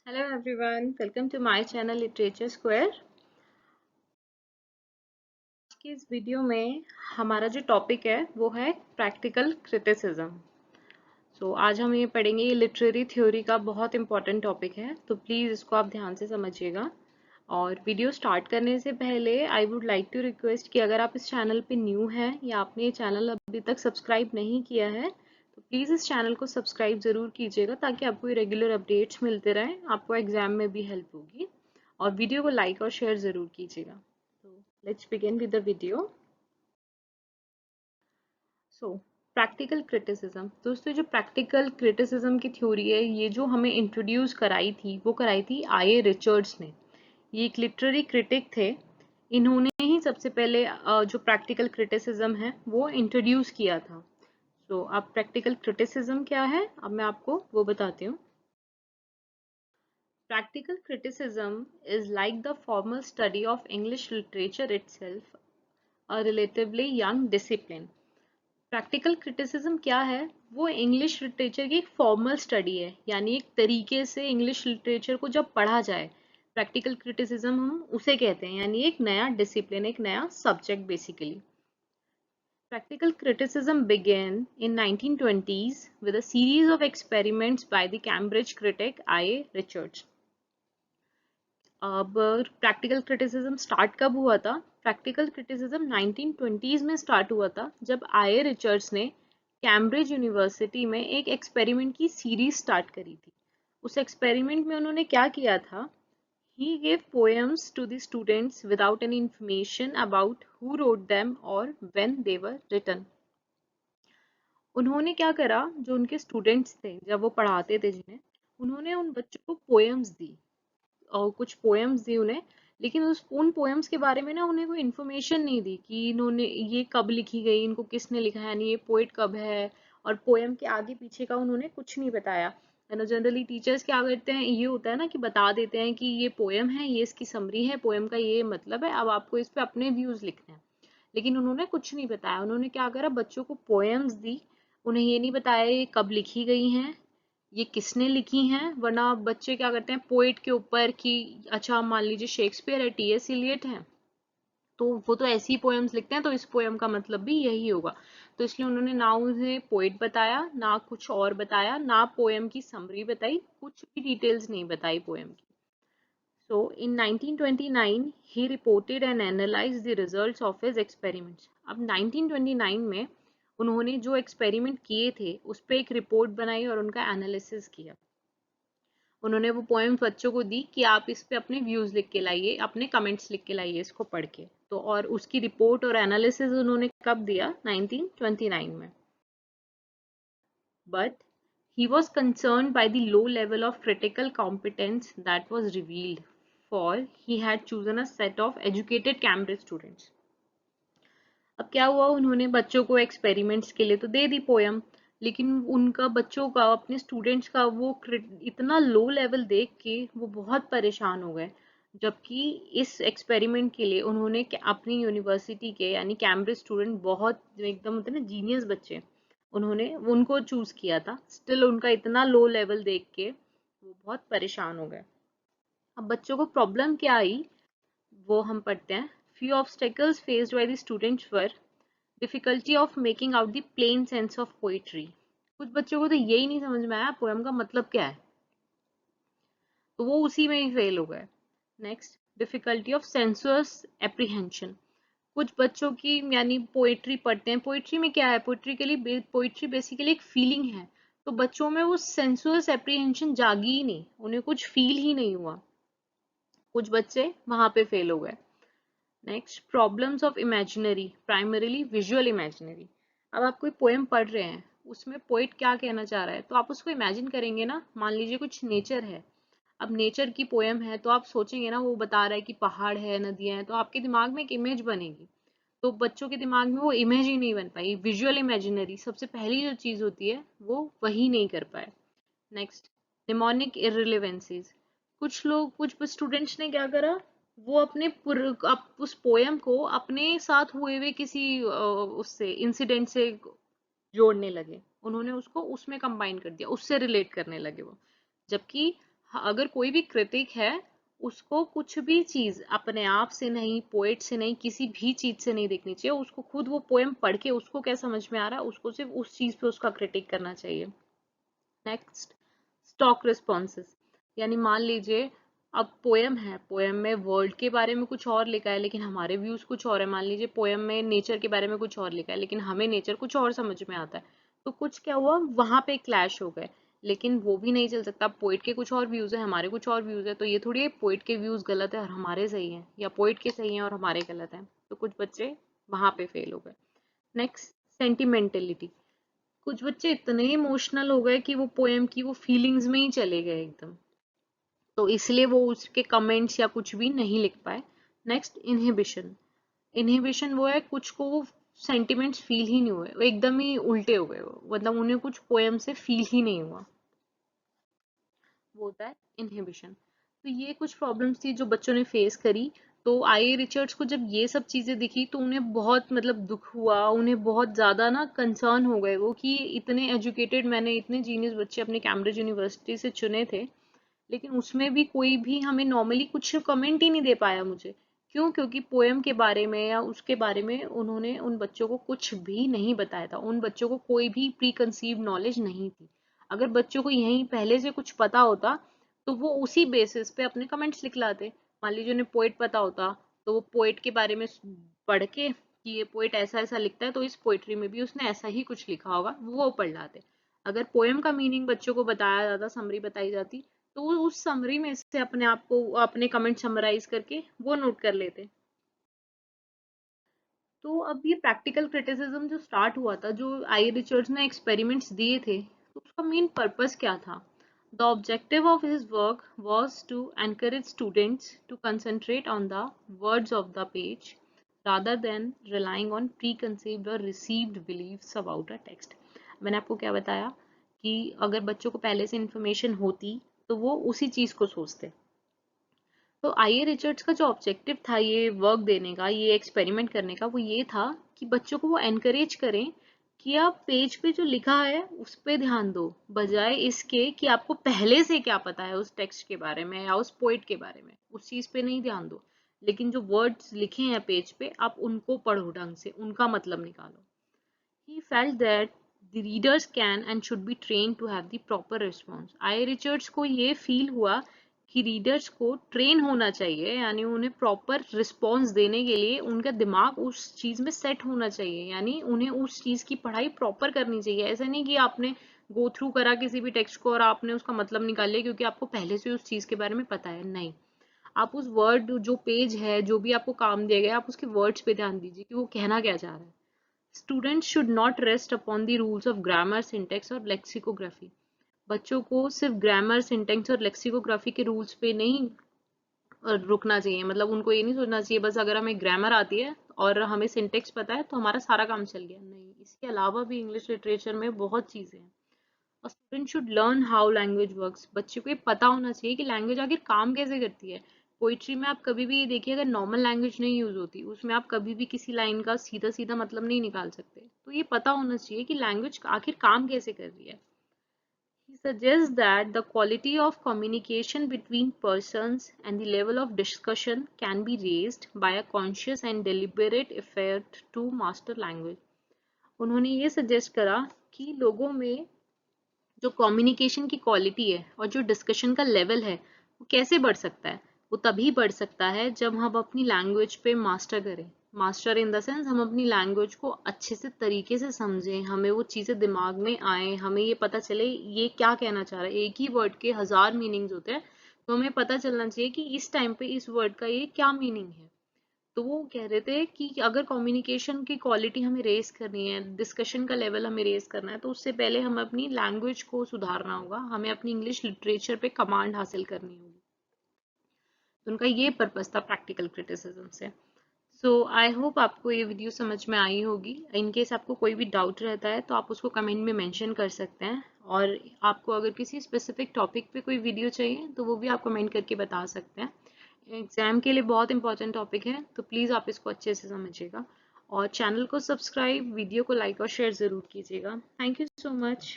Hello everyone, welcome to my channel literature square. आज की इस वीडियो में हमारा जो टॉपिक है वो है प्रैक्टिकल क्रिटिसिज्म। आज हम ये पढ़ेंगे। ये लिटरेरी थ्योरी का बहुत इंपॉर्टेंट टॉपिक है, तो प्लीज़ इसको आप ध्यान से समझिएगा। और वीडियो स्टार्ट करने से पहले I would like to request कि अगर आप इस चैनल पे न्यू हैं या आपने ये चैनल अभी तक सब्सक्राइब नहीं किया है तो प्लीज़ इस चैनल को सब्सक्राइब ज़रूर कीजिएगा, ताकि आपको ये रेगुलर अपडेट्स मिलते रहें, आपको एग्जाम में भी हेल्प होगी। और वीडियो को लाइक और शेयर ज़रूर कीजिएगा। तो let's begin with the video. So practical criticism, दोस्तों जो प्रैक्टिकल क्रिटिसिज्म की थ्योरी है, ये जो हमें इंट्रोड्यूस कराई थी वो कराई थी आई ए रिचर्ड्स ने। ये एक लिटरेरी क्रिटिक थे। इन्होंने ही सबसे पहले जो प्रैक्टिकल क्रिटिसिज्म है वो इंट्रोड्यूस किया था। अब प्रैक्टिकल क्रिटिसिज्म क्या है, अब मैं आपको वो बताती हूँ। Practical criticism is like the formal study of English literature itself, a relatively young discipline. Practical criticism क्या है? वो इंग्लिश लिटरेचर की एक फॉर्मल स्टडी है, यानी एक तरीके से इंग्लिश लिटरेचर को जब पढ़ा जाए, प्रैक्टिकल क्रिटिसिज्म हम उसे कहते हैं, यानी एक नया डिसिप्लिन, एक नया subject basically. Practical criticism began in 1920s with a series of experiments by the Cambridge critic I. Richards. अब प्रैक्टिकल क्रिटिसिज्म स्टार्ट कब हुआ था? प्रैक्टिकल क्रिटिसिज्म 1920s में स्टार्ट हुआ था, जब आई ए रिचर्ड्स ने कैम्ब्रिज यूनिवर्सिटी में एक एक्सपेरिमेंट की सीरीज स्टार्ट करी थी। उस एक्सपेरिमेंट में उन्होंने क्या किया था? He gave poems to the students without any information about who wrote them or when they were written. उन्होंने क्या करा, जो उनके स्टूडेंट्स थे, जब वो पढ़ाते थे जिन्हें, उन्होंने उन बच्चों को पोएम्स दी, और कुछ पोएम्स दी उन्हें। लेकिन उन पोएम्स के बारे में ना उन्हें कोई इन्फॉर्मेशन नहीं दी कि इन्होंने ये कब लिखी गई, इनको किसने लिखा है, यानी ये पोइट कब है, और पोएम के आगे पीछे का उन्होंने कुछ नहीं बताया। है ना, जनरली टीचर्स क्या करते हैं, ये होता है ना कि बता देते हैं कि ये पोएम है, ये इसकी समरी है, पोएम का ये मतलब है, अब आपको इस पे अपने व्यूज लिखने हैं। लेकिन उन्होंने कुछ नहीं बताया। उन्होंने क्या करा, बच्चों को पोएम्स दी, उन्हें ये नहीं बताया ये कब लिखी गई हैं, ये किसने लिखी हैं। वरना बच्चे क्या करते हैं पोएट के ऊपर कि अच्छा मान लीजिए शेक्सपियर है, टी एस इलियट है, तो वो तो ऐसी पोएम्स लिखते हैं, तो इस पोएम का मतलब भी यही होगा। तो इसलिए उन्होंने ना उन्हें पोएट बताया, ना कुछ और बताया, ना पोएम की समरी बताई, कुछ भी डिटेल्स नहीं बताई पोएम की। So in 1929 he reported and analyzed the results of his experiments. अब 1929 में उन्होंने जो एक्सपेरिमेंट किए थे उस पर एक रिपोर्ट बनाई और उनका एनालिसिस किया। उन्होंने वो पोएम्स बच्चों को दी कि आप इस पे अपने व्यूज लिख के लाइए, अपने कमेंट्स लिख के लाइए इसको पढ़ के। तो और उसकी रिपोर्ट और एनालिसिस उन्होंने कब दिया? 1929 में। But he was concerned by the low level of critical competence that was revealed, for he had chosen a set of educated Cambridge students. अब क्या हुआ, उन्होंने बच्चों को एक्सपेरिमेंट्स के लिए तो दे दी पोयम, लेकिन उनका बच्चों का, अपने स्टूडेंट्स का वो इतना लो लेवल देख के वो बहुत परेशान हो गए। जबकि इस एक्सपेरिमेंट के लिए उन्होंने अपनी यूनिवर्सिटी के यानी कैम्ब्रिज स्टूडेंट, बहुत एकदम होते ना जीनियस बच्चे, उन्होंने उनको चूज किया था। स्टिल उनका इतना लो लेवल देख के वो बहुत परेशान हो गए। अब बच्चों को प्रॉब्लम क्या आई वो हम पढ़ते हैं। Few obstacles faced by the students were difficulty of making out the plain sense of poetry. कुछ बच्चों को तो यही नहीं समझ में आया पोएम का मतलब क्या है, तो वो उसी में ही फेल हो गए। Next, difficulty of sensuous apprehension. कुछ बच्चों की, यानी पोएट्री पढ़ते हैं, पोएट्री में क्या है, पोएट्री के लिए पोएट्री बेसिकली एक फीलिंग है, तो बच्चों में वो सेंसुअस एप्रीहेंशन जागी ही नहीं, उन्हें कुछ फील ही नहीं हुआ। कुछ बच्चे वहां पे फेल हो गए। Next, problems of imaginary, primarily visual imaginary. अब आप कोई पोएम पढ़ रहे हैं, उसमें पोइट क्या कहना चाह रहा है, तो आप उसको इमेजिन करेंगे ना। मान लीजिए कुछ नेचर है, अब नेचर की पोएम है, तो आप सोचेंगे ना वो बता रहा है कि पहाड़ है, नदियां हैं, तो आपके दिमाग में एक इमेज बनेगी। तो बच्चों के दिमाग में वो इमेज ही नहीं बन पाई। विजुअल इमेजिनरी सबसे पहली जो चीज होती है वो वही नहीं कर पाए। Next, mnemonic irrelevancies. कुछ स्टूडेंट्स ने क्या करा, वो उस पोयम को अपने साथ हुए हुए किसी उससे इंसिडेंट से जोड़ने लगे, उन्होंने उसको उसमें कंबाइन कर दिया, उससे रिलेट करने लगे वो। जबकि अगर कोई भी क्रिटिक है, उसको कुछ भी चीज अपने आप से नहीं, पोएट से नहीं, किसी भी चीज से नहीं देखनी चाहिए। उसको खुद वो पोएम पढ़ के उसको क्या समझ में आ रहा है, उसको सिर्फ उस चीज पे उसका क्रिटिक करना चाहिए। Next, stock responses. यानी मान लीजिए अब पोएम है, पोएम में वर्ल्ड के बारे में कुछ और लिखा है लेकिन हमारे व्यूज कुछ और है। मान लीजिए पोएम में नेचर के बारे में कुछ और लिखा है लेकिन हमें नेचर कुछ और समझ में आता है, तो कुछ क्या हुआ, वहां पे क्लैश हो गए। लेकिन वो भी नहीं चल सकता, पोइट के कुछ और व्यूज है, हमारे कुछ और व्यूज है, तो ये थोड़ी है पोइट के व्यूज गलत है और हमारे सही है, या पोइट के सही है और हमारे गलत है। तो कुछ बच्चे वहां पे फेल हो गए। Next, sentimentality. कुछ बच्चे इतने इमोशनल हो गए कि वो पोएम की वो फीलिंग्स में ही चले गए एकदम, तो इसलिए वो उसके कमेंट्स या कुछ भी नहीं लिख पाए। Next, inhibition. इनहिबिशन वो है कुछ को वो सेंटिमेंट्स फील ही नहीं हुए, वो एकदम ही उल्टे हो गए, वो मतलब उन्हें कुछ पोएम से फील ही नहीं हुआ, वो होता है इनहिबिशन। तो ये कुछ प्रॉब्लम्स थी जो बच्चों ने फेस करी। तो आई रिचर्ड्स को जब ये सब चीजें दिखी तो उन्हें बहुत मतलब दुख हुआ, उन्हें बहुत ज्यादा ना कंसर्न हो गए वो कि इतने एजुकेटेड, मैंने इतने जीनियस बच्चे अपने कैम्ब्रिज यूनिवर्सिटी से चुने थे लेकिन उसमें भी कोई भी हमें नॉर्मली कुछ कमेंट ही नहीं दे पाया मुझे। क्यों? क्योंकि पोएम के बारे में या उसके बारे में उन्होंने उन बच्चों को कुछ भी नहीं बताया था, उन बच्चों को कोई भी प्री कंसीव नॉलेज नहीं थी। अगर बच्चों को यहीं पहले से कुछ पता होता तो वो उसी बेसिस पे अपने कमेंट्स लिख लाते। मान लीजिए उन्हें पोएट पता होता तो वो पोएट के बारे में पढ़ के कि ये पोएट ऐसा ऐसा लिखता है तो इस पोएट्री में भी उसने ऐसा ही कुछ लिखा होगा, वो पढ़ लाते। अगर पोएम का मीनिंग बच्चों को बताया जाता, समरी बताई जाती, तो वो उस समरी में से अपने आप को अपने कमेंट समराइज करके वो नोट कर लेते। तो अब ये प्रैक्टिकल क्रिटिसिज्म जो स्टार्ट हुआ था, जो आई रिचर्ड्स ने एक्सपेरिमेंट्स दिए थे, तो उसका मेन पर्पस क्या था? The objective of his work was to encourage students to concentrate on the words of the page rather than relying on preconceived or received beliefs about a text। मैंने आपको क्या बताया कि अगर बच्चों को पहले से इंफॉर्मेशन होती तो वो उसी चीज को सोचते। तो आई रिचर्ड्स का जो ऑब्जेक्टिव था ये वर्क देने का, ये एक्सपेरिमेंट करने का, वो ये था कि बच्चों को वो एनकरेज करें कि आप पेज पे जो लिखा है उस पे ध्यान दो, बजाय इसके कि आपको पहले से क्या पता है उस टेक्स्ट के बारे में या उस पोइट के बारे में, उस चीज पे नहीं ध्यान दो। लेकिन जो वर्ड्स लिखे हैं पेज पे आप उनको पढ़ो, ढंग से उनका मतलब निकालो। He felt that the readers can and should be trained to have the proper response। I Richards को ये फील हुआ कि रीडर्स को ट्रेन होना चाहिए, यानी उन्हें प्रॉपर रिस्पॉन्स देने के लिए उनका दिमाग उस चीज में सेट होना चाहिए, यानी उन्हें उस चीज की पढ़ाई प्रॉपर करनी चाहिए। ऐसा नहीं कि आपने गो थ्रू करा किसी भी टेक्स्ट को और आपने उसका मतलब निकाल लिया क्योंकि आपको पहले से उस चीज के बारे में पता है। नहीं, आप उस वर्ड, जो पेज है, जो भी आपको काम दिया गया, आप उसके वर्ड्स पे ध्यान दीजिए कि वो कहना क्या चाह रहा है। Students should not rest upon the rules of grammar, syntax और lexicography। बच्चों को सिर्फ ग्रामर, सिंटेक्स और लेक्सिकोग्राफी के रूल्स पे नहीं रुकना चाहिए। मतलब उनको ये नहीं सोचना चाहिए बस अगर हमें ग्रामर आती है और हमें सिंटेक्स पता है तो हमारा सारा काम चल गया। नहीं, इसके अलावा भी इंग्लिश लिटरेचर में बहुत चीजें हैं। और student should learn how language works. बच्चे को ये पता होना चाहिए कि लैंग्वेज आखिर काम कैसे करती है। पोइट्री में आप कभी भी देखिए, अगर नॉर्मल लैंग्वेज नहीं यूज होती उसमें आप कभी भी किसी लाइन का सीधा सीधा मतलब नहीं निकाल सकते। तो ये पता होना चाहिए कि लैंग्वेज आखिर काम कैसे कर रही है। He suggests that the quality of communication between persons and the level of discussion can be raised by a conscious and deliberate effort to master language। उन्होंने ये सजेस्ट करा कि लोगों में जो कम्युनिकेशन की क्वालिटी है और जो डिस्कशन का लेवल है वो कैसे बढ़ सकता है। वो तभी बढ़ सकता है जब हम अपनी लैंग्वेज पे मास्टर करें। मास्टर इन द सेंस हम अपनी लैंग्वेज को अच्छे से तरीके से समझें, हमें वो चीज़ें दिमाग में आए, हमें ये पता चले ये क्या कहना चाह रहा है। एक ही वर्ड के 1000 मीनिंग्स होते हैं, तो हमें पता चलना चाहिए कि इस टाइम पे इस वर्ड का ये क्या मीनिंग है। तो वो कह रहे थे कि अगर कम्युनिकेशन की क्वालिटी हमें रेस करनी है, डिस्कशन का लेवल हमें रेस करना है, तो उससे पहले हमें अपनी लैंग्वेज को सुधारना होगा, हमें अपनी इंग्लिश लिटरेचर पे कमांड हासिल करनी होगी। तो उनका ये पर्पस था प्रैक्टिकल क्रिटिसिज्म से। सो आई होप आपको ये वीडियो समझ में आई होगी। इन केस आपको कोई भी डाउट रहता है तो आप उसको कमेंट में मेंशन कर सकते हैं, और आपको अगर किसी स्पेसिफिक टॉपिक पे कोई वीडियो चाहिए तो वो भी आप कमेंट करके बता सकते हैं। एग्जाम के लिए बहुत इंपॉर्टेंट टॉपिक है, तो प्लीज़ आप इसको अच्छे से समझिएगा और चैनल को सब्सक्राइब, वीडियो को लाइक और शेयर ज़रूर कीजिएगा। Thank you so much.